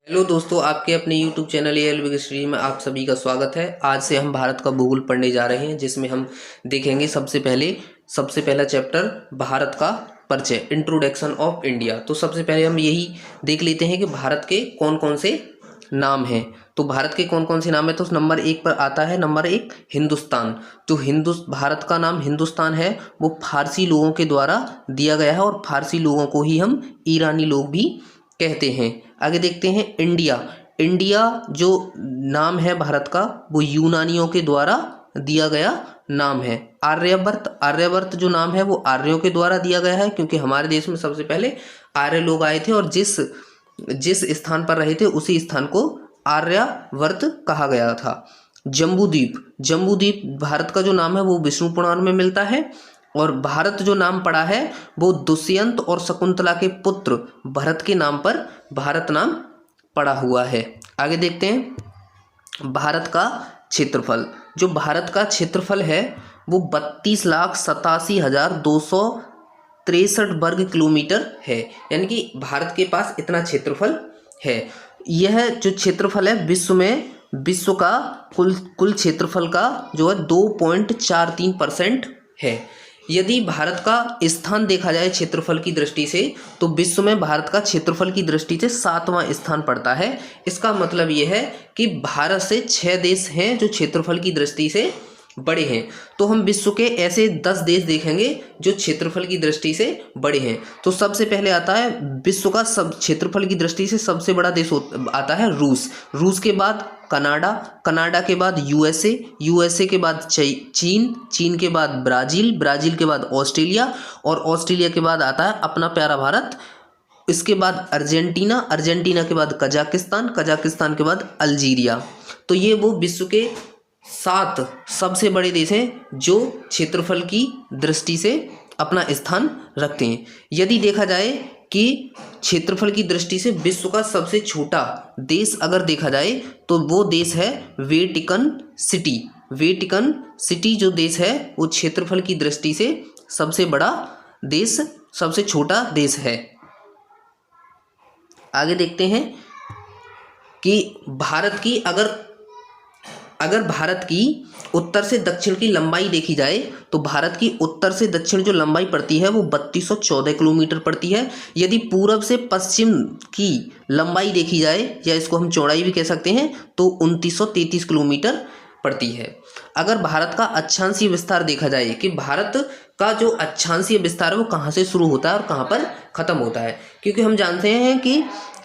Hello दोस्तों, आपके अपने YouTube channel AL big study में आप सभी का स्वागत है। आज से हम भारत का भूगोल पढ़ने जा रहे हैं, जिसमें हम देखेंगे सबसे पहला चैप्टर भारत का परिचय, इंट्रोडक्शन ऑफ इंडिया। तो सबसे पहले हम यही देख लेते हैं कि भारत के कौन कौन से नाम हैं। तो भारत के कौन कौन से नाम है, तो नंबर 1 पर आता है, नंबर 1 हिंदुस्तान। जो भारत का नाम हिंदुस्तान है वो फारसी लोगों के द्वारा दिया गया है और फारसी लोगों को ही हम ईरानी लोग भी कहते हैं। आगे देखते हैं इंडिया। इंडिया जो नाम है भारत का वो यूनानियों के द्वारा दिया गया नाम है। आर्यवर्त जो नाम है वो आर्यों के द्वारा दिया गया है, क्योंकि हमारे देश में सबसे पहले आर्य लोग आए थे और जिस स्थान पर रहे थे उसी स्थान को आर्यवर्त कहा गया था। जम्बूद्वीप भारत का जो नाम है वो विष्णु पुराण में मिलता है। और भारत जो नाम पड़ा है वो दुष्यंत और शकुंतला के पुत्र भरत के नाम पर भारत नाम पड़ा हुआ है। आगे देखते हैं भारत का क्षेत्रफल। जो भारत का क्षेत्रफल है वो 32,87,263 वर्ग किलोमीटर है, यानी कि भारत के पास इतना क्षेत्रफल है। यह जो क्षेत्रफल है विश्व का कुल क्षेत्रफल का जो है 2.43% है। यदि भारत का स्थान देखा जाए क्षेत्रफल की दृष्टि से तो विश्व में भारत का क्षेत्रफल की दृष्टि से 7वां स्थान पड़ता है। इसका मतलब यह है कि भारत से 6 देश हैं जो क्षेत्रफल की दृष्टि से बड़े हैं। तो हम विश्व के ऐसे 10 देश देखेंगे जो क्षेत्रफल की दृष्टि से बड़े हैं। तो सबसे पहले आता है विश्व का सब क्षेत्रफल की दृष्टि से सबसे बड़ा देश आता है रूस के बाद कनाडा के बाद यूएसए के बाद चीन के बाद ब्राज़ील के बाद ऑस्ट्रेलिया ऑस्ट्रेलिया के बाद आता है अपना प्यारा भारत। इसके बाद अर्जेंटीना के बाद कजाकिस्तान के बाद अल्जीरिया। तो ये वो विश्व के 7 सबसे बड़े देश हैं जो क्षेत्रफल की दृष्टि से अपना स्थान रखते हैं। यदि देखा जाए कि क्षेत्रफल की दृष्टि से विश्व का सबसे छोटा देश अगर देखा जाए तो वो देश है वेटिकन सिटी जो देश है वो क्षेत्रफल की दृष्टि से सबसे बड़ा देश, सबसे छोटा देश है। आगे देखते हैं कि अगर भारत की उत्तर से दक्षिण की लंबाई देखी जाए तो भारत की उत्तर से दक्षिण जो लंबाई पड़ती है वो 3214 किलोमीटर पड़ती है। यदि पूरब से पश्चिम की लंबाई देखी जाए, या इसको हम चौड़ाई भी कह सकते हैं, तो 2933 किलोमीटर पड़ती है। अगर भारत का अक्षांशीय विस्तार देखा जाए कि भारत का जो अक्षांशीय विस्तार है वो कहाँ से शुरू होता है और कहाँ पर खत्म होता है, क्योंकि हम जानते हैं कि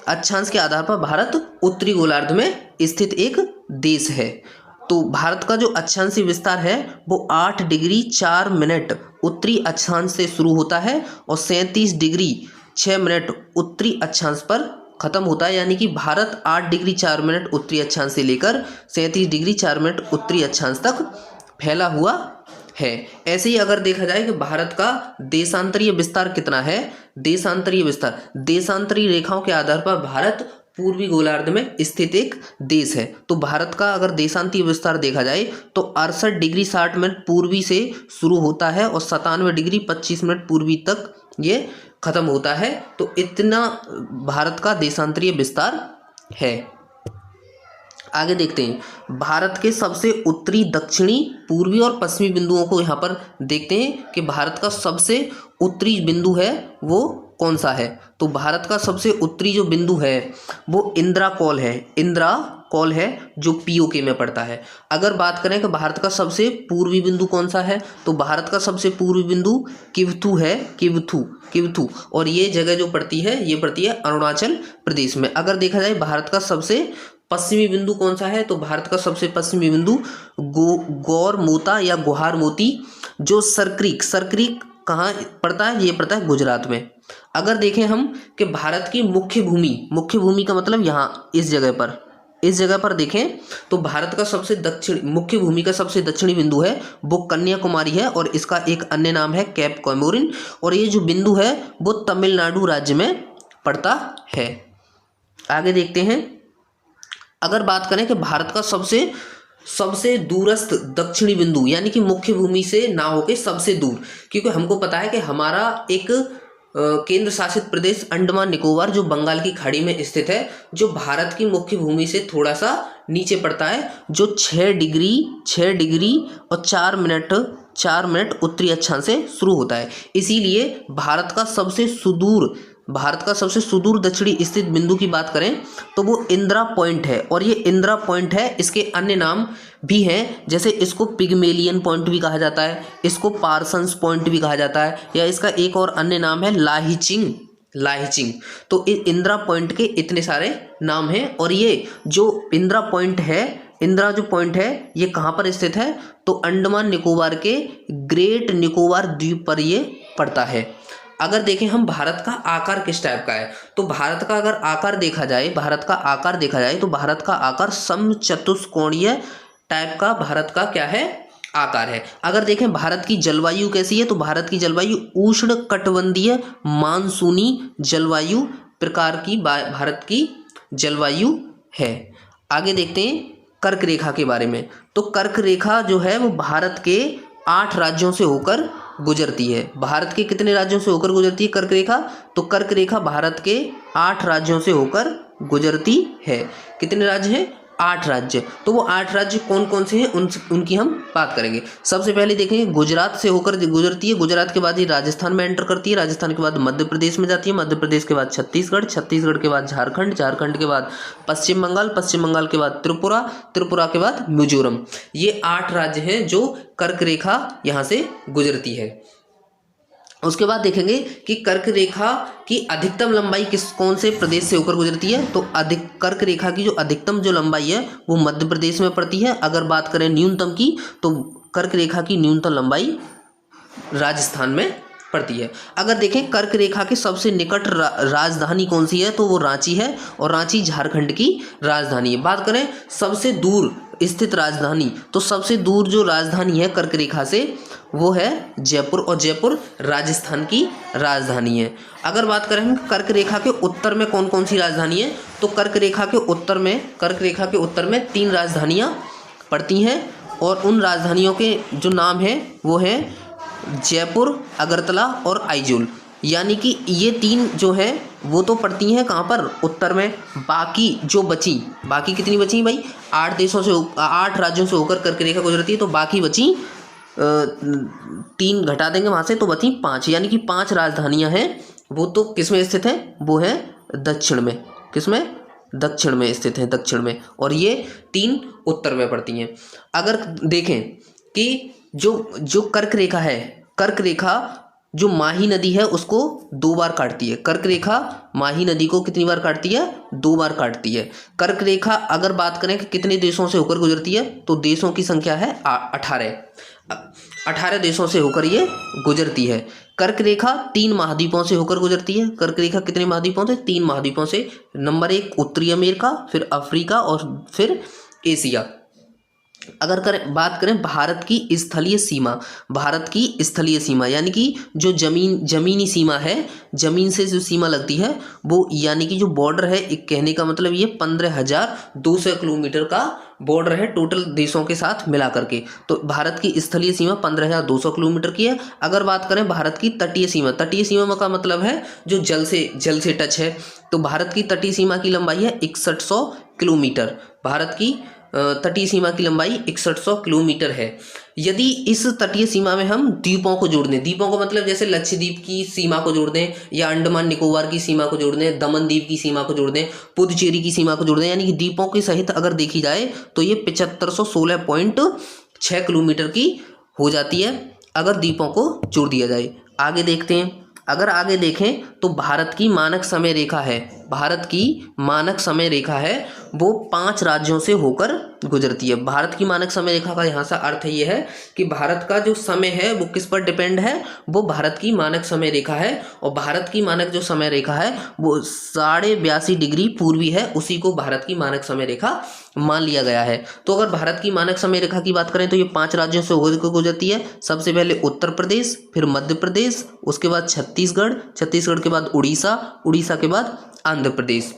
अक्षांश के आधार पर भारत उत्तरी गोलार्ध में स्थित एक देश है। तो भारत का जो अक्षांशीय विस्तार है वो 8 डिग्री 4 मिनट उत्तरी अक्षांश से शुरू होता है और 37 डिग्री 6 मिनट उत्तरी अक्षांश पर खत्म होता है। यानी कि भारत 8 डिग्री 4 मिनट उत्तरी अक्षांश से लेकर 37 डिग्री 4 मिनट उत्तरी अक्षांश तक फैला हुआ है। ऐसे ही अगर देखा जाए कि भारत का देशांतरीय विस्तार कितना है, देशांतरीय रेखाओं के आधार पर भारत पूर्वी गोलार्ध में स्थित एक देश है। तो भारत का अगर देशांतरीय विस्तार देखा जाए तो 68 डिग्री 60 मिनट पूर्वी से शुरू होता है और 97 डिग्री 25 मिनट पूर्वी तक ये खत्म होता है। तो इतना भारत का देशांतरीय विस्तार है। आगे देखते हैं भारत के सबसे उत्तरी, दक्षिणी, पूर्वी और पश्चिमी बिंदुओं को यहाँ पर देखते हैं कि भारत का सबसे उत्तरी बिंदु है वो कौन सा है। तो भारत का सबसे उत्तरी जो बिंदु है वो इंदिरा कॉल है जो पीओके में पड़ता है। अगर बात करें कि भारत का सबसे पूर्वी बिंदु कौन सा है, तो भारत का सबसे पूर्वी बिंदु किवथू है, किवथू। और ये जगह जो पड़ती है अरुणाचल प्रदेश में। अगर देखा जाए भारत का सबसे पश्चिमी बिंदु कौन सा है, तो भारत का सबसे पश्चिमी बिंदु गौरमोता या गुहार मोती जो सरक्रीक कहाँ पड़ता है, ये पड़ता है गुजरात में। अगर देखें हम कि भारत की मुख्य भूमि का मतलब यहाँ इस जगह पर देखें तो भारत का मुख्य भूमि का सबसे दक्षिणी बिंदु है वो कन्याकुमारी है और इसका एक अन्य नाम है कैप कॉमोरिन। और ये जो बिंदु है वो तमिलनाडु राज्य में पड़ता है। आगे देखते हैं, अगर बात करें कि भारत का सबसे दूरस्थ दक्षिणी बिंदु, यानी कि मुख्य भूमि से ना होके सबसे दूर, क्योंकि हमको पता है कि हमारा एक केंद्र शासित प्रदेश अंडमान निकोबार जो बंगाल की खाड़ी में स्थित है, जो भारत की मुख्य भूमि से थोड़ा सा नीचे पड़ता है, जो 6 डिग्री और 4 मिनट उत्तरी अक्षांश से शुरू होता है। इसीलिए भारत का सबसे सुदूर दक्षिणी स्थित बिंदु की बात करें तो वो इंदिरा पॉइंट है। और ये इंदिरा पॉइंट है, इसके अन्य नाम भी हैं, जैसे इसको पिग्मेलियन पॉइंट भी कहा जाता है, इसको पार्सन्स पॉइंट भी कहा जाता है, या इसका एक और अन्य नाम है लाहिचिंग। तो इंदिरा पॉइंट के इतने सारे नाम हैं। और ये जो इंदिरा जो पॉइंट है ये कहाँ पर स्थित है, तो अंडमान निकोबार के ग्रेट निकोबार द्वीप पर ये पड़ता है। अगर देखें हम भारत का आकार किस टाइप का है, तो भारत का अगर आकार देखा जाए तो भारत का आकार समचतुष्कोणीय टाइप का भारत का क्या है, आकार है। अगर देखें भारत की जलवायु कैसी है, तो भारत की जलवायु उष्ण कटिबंधीय मानसूनी जलवायु प्रकार की भारत की जलवायु है। आगे देखते हैं कर्क रेखा के बारे में। तो कर्क रेखा जो है वो भारत के 8 राज्यों से होकर गुजरती है। भारत के कितने राज्यों से होकर गुजरती है कर्क रेखा, तो कर्क रेखा भारत के 8 राज्यों से होकर गुजरती है। कितने राज्य हैं, 8 राज्य। तो वो 8 राज्य कौन कौन से हैं उनकी हम बात करेंगे। सबसे पहले देखेंगे गुजरात से होकर गुजरती है, गुजरात के बाद ये राजस्थान में एंटर करती है, राजस्थान के बाद मध्य प्रदेश में जाती है, मध्य प्रदेश के बाद छत्तीसगढ़, छत्तीसगढ़ के बाद झारखंड, झारखंड के बाद पश्चिम बंगाल, पश्चिम बंगाल के बाद त्रिपुरा, त्रिपुरा के बाद मिजोरम। ये 8 राज्य हैं जो कर्क रेखा यहाँ से गुजरती है। उसके बाद देखेंगे कि कर्क रेखा की अधिकतम लंबाई कौन से प्रदेश से होकर गुजरती है, तो कर्क रेखा की जो अधिकतम जो लंबाई है वो मध्य प्रदेश में पड़ती है। अगर बात करें न्यूनतम की, तो कर्क रेखा की न्यूनतम लंबाई राजस्थान में पड़ती है। अगर देखें कर्क रेखा के सबसे निकट राजधानी कौन सी है, तो वो रांची है, और रांची झारखंड की राजधानी है। बात करें सबसे दूर स्थित राजधानी, तो सबसे दूर जो राजधानी है कर्क रेखा से वो है जयपुर, और जयपुर राजस्थान की राजधानी है। अगर बात करें कर्क रेखा के उत्तर में कौन कौन सी राजधानी है, तो कर्क रेखा के उत्तर में 3 राजधानियां पड़ती हैं, और उन राजधानियों के जो नाम हैं वो हैं जयपुर, अगरतला और आइजोल। यानी कि ये 3 जो हैं वो तो पड़ती हैं कहाँ पर, उत्तर में। बाकी कितनी बची भाई, 8 राज्यों से होकर कर्क रेखा गुजरती है, तो बाकी बची 3 घटा देंगे वहाँ से तो बची 5, यानी कि 5 राजधानियाँ हैं। वो तो किस में स्थित हैं, वो है दक्षिण में। किसमें, दक्षिण में स्थित है, दक्षिण में। और ये 3 उत्तर में पड़ती हैं। अगर देखें कि जो कर्क रेखा है, कर्क रेखा जो माही नदी है उसको 2 बार काटती है। कर्क रेखा माही नदी को कितनी बार काटती है, 2 बार काटती है। कर्क रेखा अगर बात करें कि कितने देशों से होकर गुजरती है, तो देशों की संख्या है 18 देशों से होकर ये गुजरती है। कर्क रेखा 3 महाद्वीपों से होकर गुजरती है। कर्क रेखा कितने महाद्वीपों से, 3 महाद्वीपों से। नंबर 1 उत्तरी अमेरिका, फिर अफ्रीका और फिर एशिया। अगर बात करें भारत की स्थलीय सीमा, यानी कि जो जमीनी सीमा है, जमीन से जो सीमा लगती है वो, यानी कि जो बॉर्डर है, एक कहने का मतलब ये 15,200 किलोमीटर का बॉर्डर है टोटल देशों के साथ मिला करके। तो भारत की स्थलीय सीमा 15,200 किलोमीटर की है। अगर बात करें भारत की तटीय सीमा का मतलब है जो जल से टच है। तो भारत की तटीय सीमा की लंबाई है 6100 किलोमीटर। भारत की तटीय सीमा की लंबाई 6100 किलोमीटर है। यदि इस तटीय सीमा में हम द्वीपों को जोड़ दें, द्वीपों को मतलब जैसे लक्षद्वीप की सीमा को जोड़ दें, या अंडमान निकोबार की सीमा को जोड़ दें, दमन द्वीप की सीमा को जोड़ दें, पुदुचेरी की सीमा को जोड़ दें, यानी कि द्वीपों के सहित अगर देखी जाए तो ये 7516.6 किलोमीटर की हो जाती है अगर द्वीपों को जोड़ दिया जाए। आगे देखते हैं। अगर आगे देखें तो भारत की मानक समय रेखा है वो 5 राज्यों से होकर गुजरती है। भारत की मानक समय रेखा का यहाँ से अर्थ ये है कि भारत का जो समय है वो किस पर डिपेंड है, वो भारत की मानक समय रेखा है। और भारत की मानक जो समय रेखा है वो 82.5 डिग्री पूर्वी है, उसी को भारत की मानक समय रेखा मान लिया गया है। तो अगर भारत की मानक समय रेखा की बात करें तो ये 5 राज्यों से होकर गुजरती है। सबसे पहले उत्तर प्रदेश, फिर मध्य प्रदेश, उसके बाद छत्तीसगढ़ के बाद उड़ीसा के बाद आंध्र प्रदेश।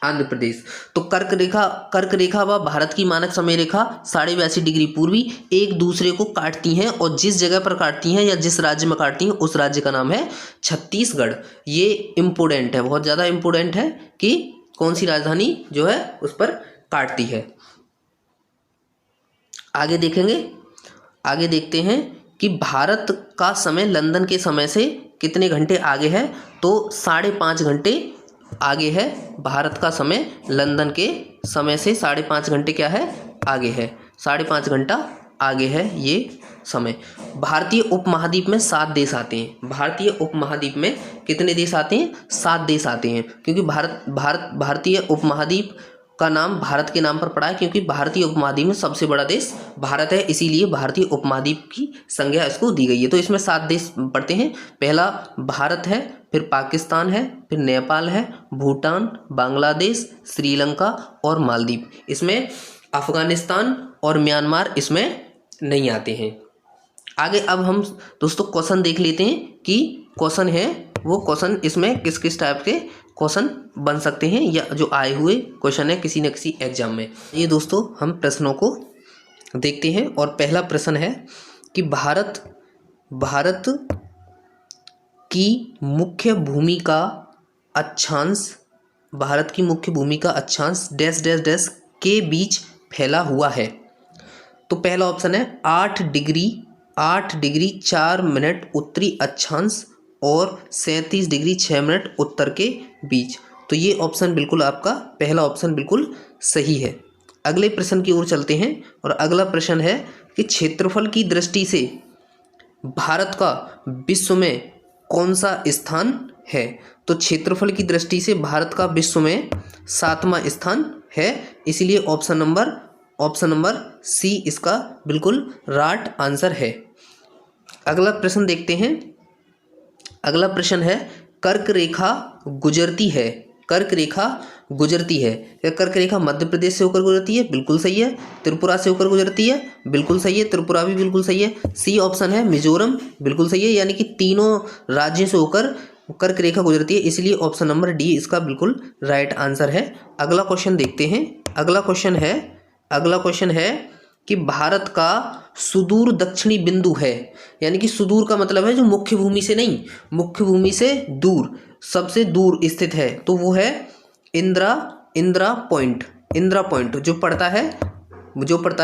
आंध्र प्रदेश। तो कर्क रेखा व भारत की मानक समय रेखा 82.5 डिग्री पूर्वी एक दूसरे को काटती हैं, और जिस जगह पर काटती हैं या जिस राज्य में काटती हैं उस राज्य का नाम है छत्तीसगढ़। ये इम्पोर्टेंट है, बहुत ज़्यादा इम्पोर्टेंट है कि कौन सी राजधानी जो है उस पर काटती है। आगे देखेंगे, आगे देखते हैं कि भारत का समय लंदन के समय से कितने घंटे आगे है। तो 5.5 घंटे आगे है। भारत का समय लंदन के समय से 5.5 घंटे क्या है, आगे है। 5.5 घंटा आगे है ये समय। भारतीय उपमहाद्वीप में 7 देश आते हैं। भारतीय उपमहाद्वीप में कितने देश आते हैं, 7 देश आते हैं, क्योंकि भारतीय उपमहाद्वीप का नाम भारत के नाम पर पड़ा है, क्योंकि भारतीय उपमहाद्वीप में सबसे बड़ा देश भारत है, इसीलिए भारतीय उपमहाद्वीप की संज्ञा इसको दी गई है। तो इसमें 7 देश पड़ते हैं। पहला भारत है, फिर पाकिस्तान है, फिर नेपाल है, भूटान, बांग्लादेश, श्रीलंका और मालदीव। इसमें अफगानिस्तान और म्यांमार इसमें नहीं आते हैं। आगे अब हम दोस्तों क्वेश्चन देख लेते हैं कि क्वेश्चन है वो क्वेश्चन इसमें किस किस टाइप के क्वेश्चन बन सकते हैं, या जो आए हुए क्वेश्चन है किसी न किसी एग्जाम में। ये दोस्तों हम प्रश्नों को देखते हैं, और पहला प्रश्न है कि भारत की मुख्य भूमि का अक्षांश, भारत की मुख्य भूमि का अक्षांश डैश डैश डैश के बीच फैला हुआ है। तो पहला ऑप्शन है 8 डिग्री 4 मिनट उत्तरी अक्षांश और 37 डिग्री 6 मिनट उत्तर के बीच। तो ये ऑप्शन बिल्कुल आपका पहला ऑप्शन बिल्कुल सही है। अगले प्रश्न की ओर चलते हैं, और अगला प्रश्न है कि क्षेत्रफल की दृष्टि से भारत का विश्व में कौन सा स्थान है। तो क्षेत्रफल की दृष्टि से भारत का विश्व में 7वां स्थान है, इसलिए ऑप्शन नंबर सी इसका बिल्कुल राइट आंसर है। अगला प्रश्न देखते हैं। अगला प्रश्न है कर्क रेखा गुजरती है। कर्क रेखा गुजरती है, क्या कर्क रेखा मध्य प्रदेश से होकर गुजरती है? बिल्कुल सही है। त्रिपुरा से होकर गुजरती है? बिल्कुल सही है, त्रिपुरा भी बिल्कुल सही है। सी ऑप्शन है मिजोरम, बिल्कुल सही है, यानी कि तीनों राज्यों से होकर कर्क रेखा गुजरती है, इसलिए ऑप्शन नंबर डी इसका बिल्कुल राइट आंसर है। अगला क्वेश्चन देखते हैं। अगला क्वेश्चन है कि भारत का सुदूर दक्षिणी बिंदु है, यानी कि सुदूर का मतलब है जो मुख्य भूमि से नहीं, मुख्य भूमि से दूर, सबसे दूर स्थित है, तो वो है इंदिरा पॉइंट जो पड़ता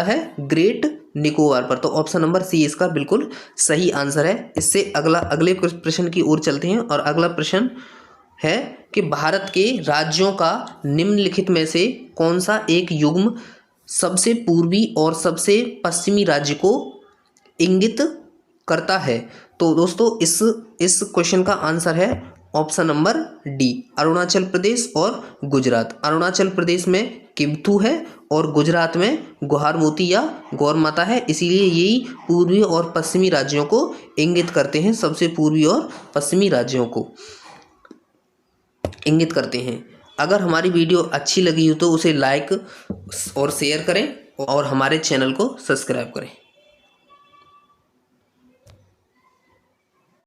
है ग्रेट निकोबार पर। तो ऑप्शन नंबर सी इसका बिल्कुल सही आंसर है। इससे अगले प्रश्न की ओर चलते हैं, और अगला प्रश्न है कि भारत के राज्यों का निम्नलिखित में से कौन सा एक युग्म सबसे पूर्वी और सबसे पश्चिमी राज्य को इंगित करता है। तो दोस्तों इस क्वेश्चन का आंसर है option number D, Arunachal Pradesh और गुजरात। अरुणाचल प्रदेश में किम्थू है और गुजरात में गुहारमोती या गौर माता है, इसीलिए यही पूर्वी और पश्चिमी राज्यों को इंगित करते हैं, सबसे पूर्वी और पश्चिमी राज्यों को इंगित करते हैं। अगर हमारी वीडियो अच्छी लगी हो तो उसे लाइक और शेयर करें, और हमारे चैनल को सब्सक्राइब करें।